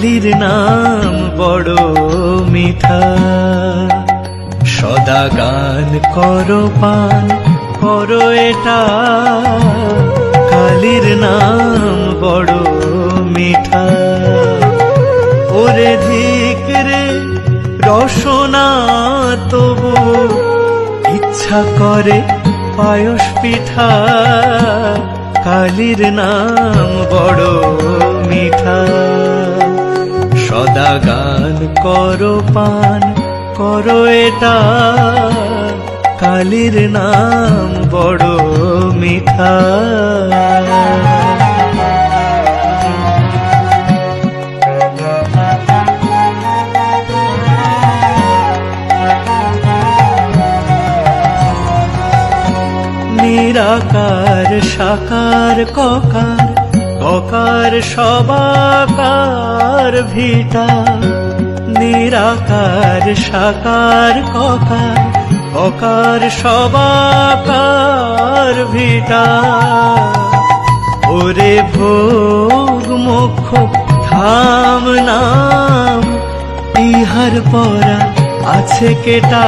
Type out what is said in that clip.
কালীর নাম বড় মিঠা। সদা গান করো পান করো এটা, কালীর নাম বড় মিঠা। ওরে ধিক রে রসনা তবু ইচ্ছা করে পায়স পিঠা, কালীর নাম বড় মিঠা। সদা গান করো পান করো এটা, কালীর নাম বড় মিঠা। নিরাকার সাকার ককার, ককার সবাকার ভিটা। নিরাকার সাকার ককার, ককার সবাকার ভিটা। ওরে ভোগ মোক্ষ ধাম নাম, ইহার পরা আছে কেটা।